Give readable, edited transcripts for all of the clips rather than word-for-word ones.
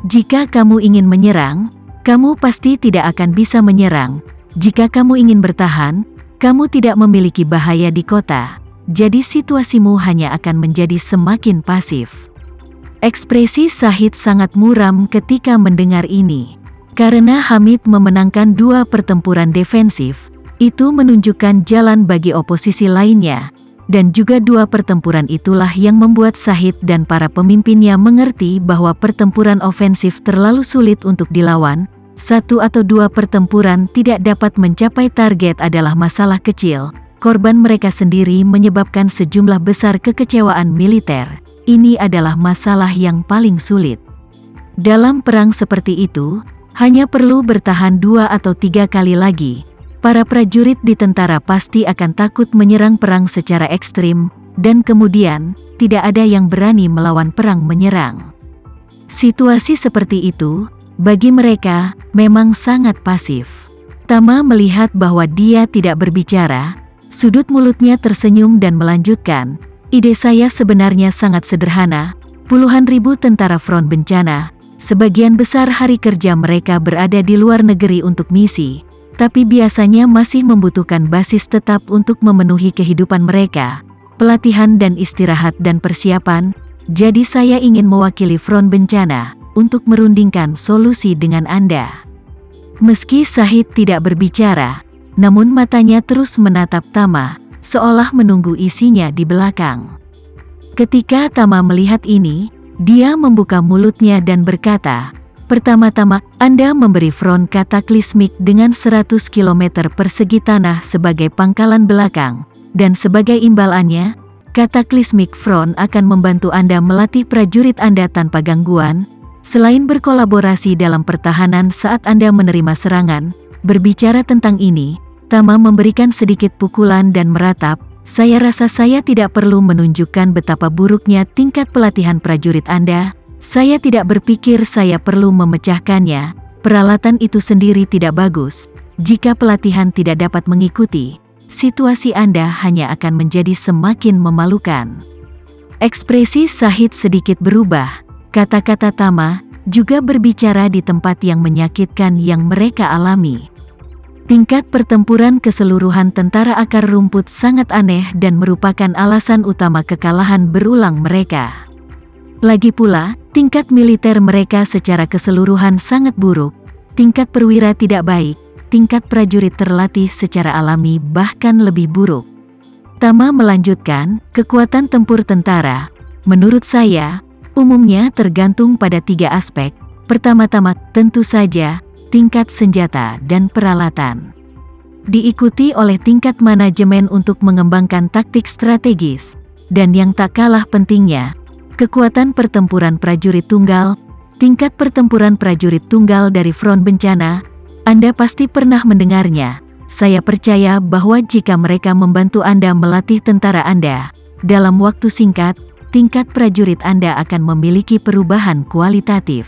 Jika kamu ingin menyerang, kamu pasti tidak akan bisa menyerang. Jika kamu ingin bertahan, kamu tidak memiliki bahaya di kota. Jadi situasimu hanya akan menjadi semakin pasif. Ekspresi Shahid sangat muram ketika mendengar ini. Karena Hamid memenangkan 2 pertempuran defensif, itu menunjukkan jalan bagi oposisi lainnya. Dan juga 2 pertempuran itulah yang membuat Shahid dan para pemimpinnya mengerti bahwa pertempuran ofensif terlalu sulit untuk dilawan. 1 atau 2 pertempuran tidak dapat mencapai target adalah masalah kecil. Korban mereka sendiri menyebabkan sejumlah besar kekecewaan militer. Ini adalah masalah yang paling sulit. Dalam perang seperti itu, hanya perlu bertahan 2 atau 3 kali lagi. Para prajurit di tentara pasti akan takut menyerang perang secara ekstrim, dan kemudian, tidak ada yang berani melawan perang menyerang. Situasi seperti itu, bagi mereka, memang sangat pasif. Tama melihat bahwa dia tidak berbicara, sudut mulutnya tersenyum dan melanjutkan, ide saya sebenarnya sangat sederhana, puluhan ribu tentara front bencana, sebagian besar hari kerja mereka berada di luar negeri untuk misi, tapi biasanya masih membutuhkan basis tetap untuk memenuhi kehidupan mereka, pelatihan dan istirahat dan persiapan, jadi saya ingin mewakili front bencana, untuk merundingkan solusi dengan Anda. Meski Shahid tidak berbicara, namun matanya terus menatap Tama, seolah menunggu isinya di belakang. Ketika Tama melihat ini, dia membuka mulutnya dan berkata, pertama-tama, Anda memberi front kataklismik dengan 100 km persegi tanah sebagai pangkalan belakang, dan sebagai imbalannya, kataklismik front akan membantu Anda melatih prajurit Anda tanpa gangguan, selain berkolaborasi dalam pertahanan saat Anda menerima serangan. Berbicara tentang ini, Tama memberikan sedikit pukulan dan meratap, saya rasa saya tidak perlu menunjukkan betapa buruknya tingkat pelatihan prajurit Anda. Saya tidak berpikir saya perlu memecahkannya, peralatan itu sendiri tidak bagus. Jika pelatihan tidak dapat mengikuti, situasi Anda hanya akan menjadi semakin memalukan. Ekspresi Shahid sedikit berubah, kata-kata Tama juga berbicara di tempat yang menyakitkan yang mereka alami. Tingkat pertempuran keseluruhan tentara akar rumput sangat aneh dan merupakan alasan utama kekalahan berulang mereka. Lagi pula, tingkat militer mereka secara keseluruhan sangat buruk, tingkat perwira tidak baik, tingkat prajurit terlatih secara alami bahkan lebih buruk. Tama melanjutkan, kekuatan tempur tentara, menurut saya, umumnya tergantung pada 3 aspek. Pertama-tama, tentu saja, tingkat senjata dan peralatan. Diikuti oleh tingkat manajemen untuk mengembangkan taktik strategis, dan yang tak kalah pentingnya, kekuatan pertempuran prajurit tunggal, tingkat pertempuran prajurit tunggal dari front bencana, Anda pasti pernah mendengarnya. Saya percaya bahwa jika mereka membantu Anda melatih tentara Anda, dalam waktu singkat, tingkat prajurit Anda akan memiliki perubahan kualitatif.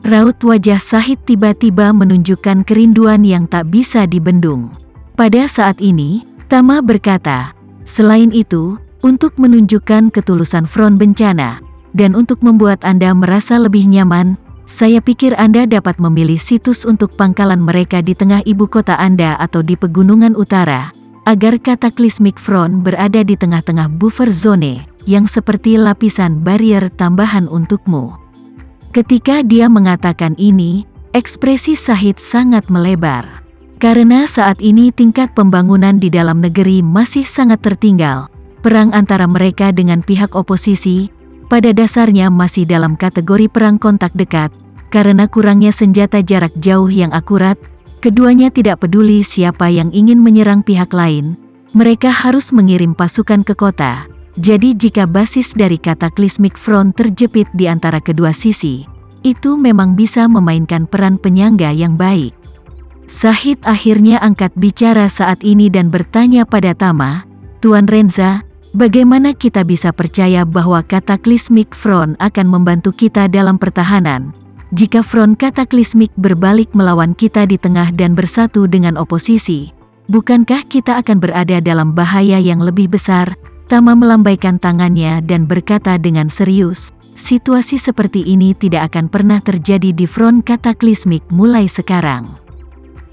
Raut wajah Shahid tiba-tiba menunjukkan kerinduan yang tak bisa dibendung. Pada saat ini, Tama berkata, selain itu, untuk menunjukkan ketulusan front bencana, dan untuk membuat Anda merasa lebih nyaman, saya pikir Anda dapat memilih situs untuk pangkalan mereka di tengah ibu kota Anda atau di pegunungan utara, agar kataklismik front berada di tengah-tengah buffer zone, yang seperti lapisan barrier tambahan untukmu. Ketika dia mengatakan ini, ekspresi Shahid sangat melebar. Karena saat ini tingkat pembangunan di dalam negeri masih sangat tertinggal, perang antara mereka dengan pihak oposisi, pada dasarnya masih dalam kategori perang kontak dekat, karena kurangnya senjata jarak jauh yang akurat, keduanya tidak peduli siapa yang ingin menyerang pihak lain, mereka harus mengirim pasukan ke kota. Jadi jika basis dari kataklismik front terjepit di antara kedua sisi, itu memang bisa memainkan peran penyangga yang baik. Shahid akhirnya angkat bicara saat ini dan bertanya pada Tama, Tuan Renza, bagaimana kita bisa percaya bahwa kataklismik front akan membantu kita dalam pertahanan, jika front kataklismik berbalik melawan kita di tengah dan bersatu dengan oposisi? Bukankah kita akan berada dalam bahaya yang lebih besar? Tama melambaikan tangannya dan berkata dengan serius, situasi seperti ini tidak akan pernah terjadi di front Cataclysmic mulai sekarang.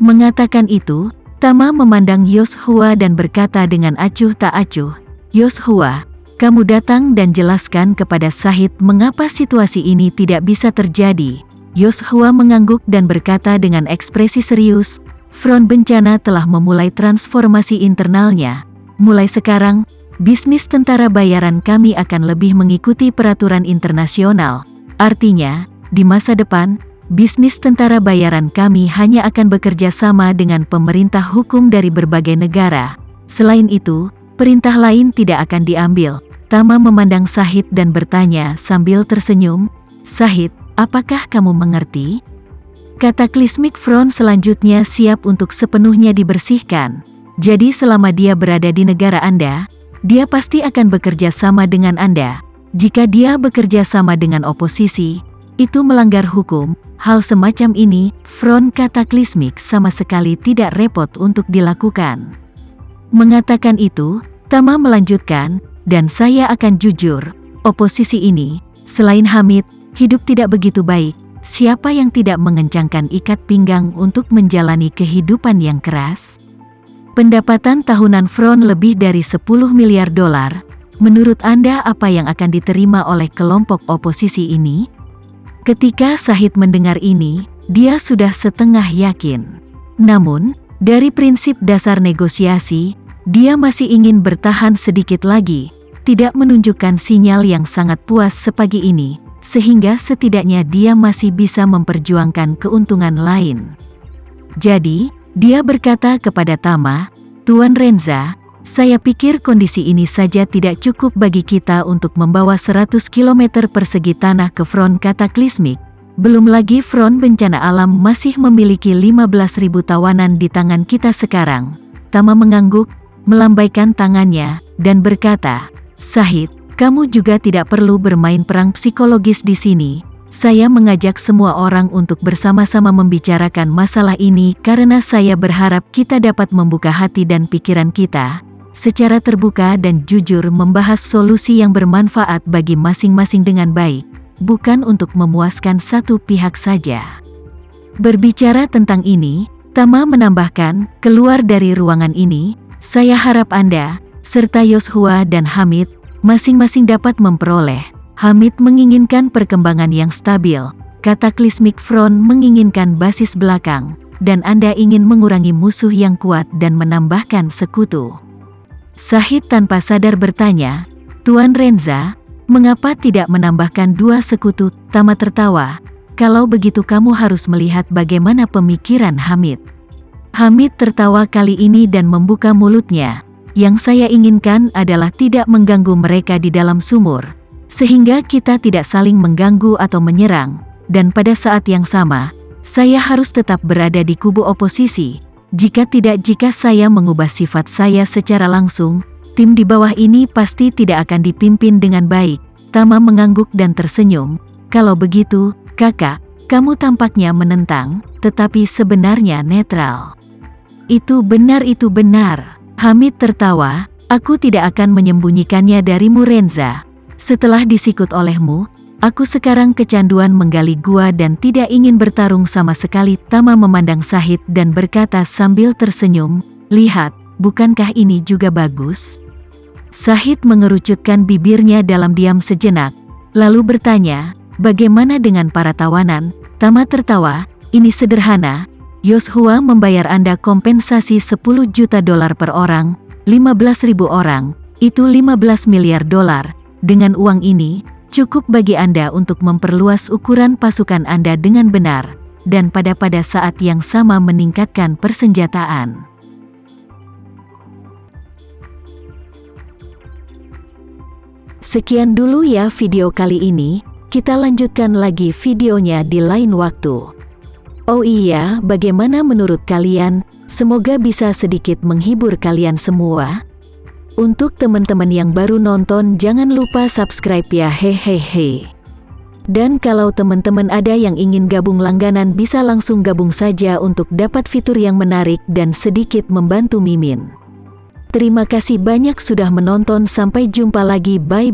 Mengatakan itu, Tama memandang Yoshua dan berkata dengan acuh tak acuh, "Yoshua, kamu datang dan jelaskan kepada Shahid mengapa situasi ini tidak bisa terjadi." Yoshua mengangguk dan berkata dengan ekspresi serius, "Front bencana telah memulai transformasi internalnya. Mulai sekarang, bisnis tentara bayaran kami akan lebih mengikuti peraturan internasional. Artinya, di masa depan, bisnis tentara bayaran kami hanya akan bekerja sama dengan pemerintah hukum dari berbagai negara. Selain itu, perintah lain tidak akan diambil." Tama memandang Shahid dan bertanya sambil tersenyum, "Shahid, apakah kamu mengerti? Cataclysmic Front selanjutnya siap untuk sepenuhnya dibersihkan. Jadi selama dia berada di negara Anda, dia pasti akan bekerja sama dengan Anda. Jika dia bekerja sama dengan oposisi, itu melanggar hukum. Hal semacam ini, Front Cataclysmic sama sekali tidak repot untuk dilakukan." Mengatakan itu, Tama melanjutkan, "Dan saya akan jujur, oposisi ini, selain Hamid, hidup tidak begitu baik. Siapa yang tidak mengencangkan ikat pinggang untuk menjalani kehidupan yang keras? Pendapatan tahunan Front lebih dari 10 miliar dolar. Menurut Anda apa yang akan diterima oleh kelompok oposisi ini?" Ketika Shahid mendengar ini, dia sudah setengah yakin. Namun, dari prinsip dasar negosiasi, dia masih ingin bertahan sedikit lagi, tidak menunjukkan sinyal yang sangat puas sepagi ini, sehingga setidaknya dia masih bisa memperjuangkan keuntungan lain. Jadi, dia berkata kepada Tama, "Tuan Renza, saya pikir kondisi ini saja tidak cukup bagi kita untuk membawa 100 km persegi tanah ke front Cataclysmic. Belum lagi front bencana alam masih memiliki 15.000 tawanan di tangan kita sekarang." Tama mengangguk, melambaikan tangannya, dan berkata, "Shahid, kamu juga tidak perlu bermain perang psikologis di sini. Saya mengajak semua orang untuk bersama-sama membicarakan masalah ini karena saya berharap kita dapat membuka hati dan pikiran kita, secara terbuka dan jujur membahas solusi yang bermanfaat bagi masing-masing dengan baik, bukan untuk memuaskan satu pihak saja." Berbicara tentang ini, Tama menambahkan, "Keluar dari ruangan ini, saya harap Anda, serta Yoshua dan Hamid, masing-masing dapat memperoleh. Hamid menginginkan perkembangan yang stabil, Cataclysmic Front menginginkan basis belakang, dan Anda ingin mengurangi musuh yang kuat dan menambahkan sekutu." Shahid tanpa sadar bertanya, "Tuan Renza, mengapa tidak menambahkan 2 sekutu?" Tama tertawa, "Kalau begitu kamu harus melihat bagaimana pemikiran Hamid." Hamid tertawa kali ini dan membuka mulutnya. "Yang saya inginkan adalah tidak mengganggu mereka di dalam sumur, sehingga kita tidak saling mengganggu atau menyerang, dan pada saat yang sama, saya harus tetap berada di kubu oposisi. Jika saya mengubah sifat saya secara langsung, tim di bawah ini pasti tidak akan dipimpin dengan baik." Tama mengangguk dan tersenyum, "Kalau begitu, kakak, kamu tampaknya menentang, tetapi sebenarnya netral." Itu benar." Hamid tertawa, "Aku tidak akan menyembunyikannya darimu Renza. Setelah disikut olehmu, aku sekarang kecanduan menggali gua dan tidak ingin bertarung sama sekali." Tama memandang Shahid dan berkata sambil tersenyum, "Lihat, bukankah ini juga bagus?" Shahid mengerucutkan bibirnya dalam diam sejenak, lalu bertanya, "Bagaimana dengan para tawanan?" Tama tertawa, "Ini sederhana. Yoshua membayar Anda kompensasi 10 juta dolar per orang, 15.000 orang, itu 15 miliar dolar. Dengan uang ini, cukup bagi Anda untuk memperluas ukuran pasukan Anda dengan benar, dan pada saat yang sama meningkatkan persenjataan." Sekian dulu ya video kali ini, kita lanjutkan lagi videonya di lain waktu. Oh iya, bagaimana menurut kalian? Semoga bisa sedikit menghibur kalian semua. Untuk teman-teman yang baru nonton, jangan lupa subscribe ya, hehehe. Dan kalau teman-teman ada yang ingin gabung langganan, bisa langsung gabung saja untuk dapat fitur yang menarik dan sedikit membantu Mimin. Terima kasih banyak sudah menonton, sampai jumpa lagi, bye.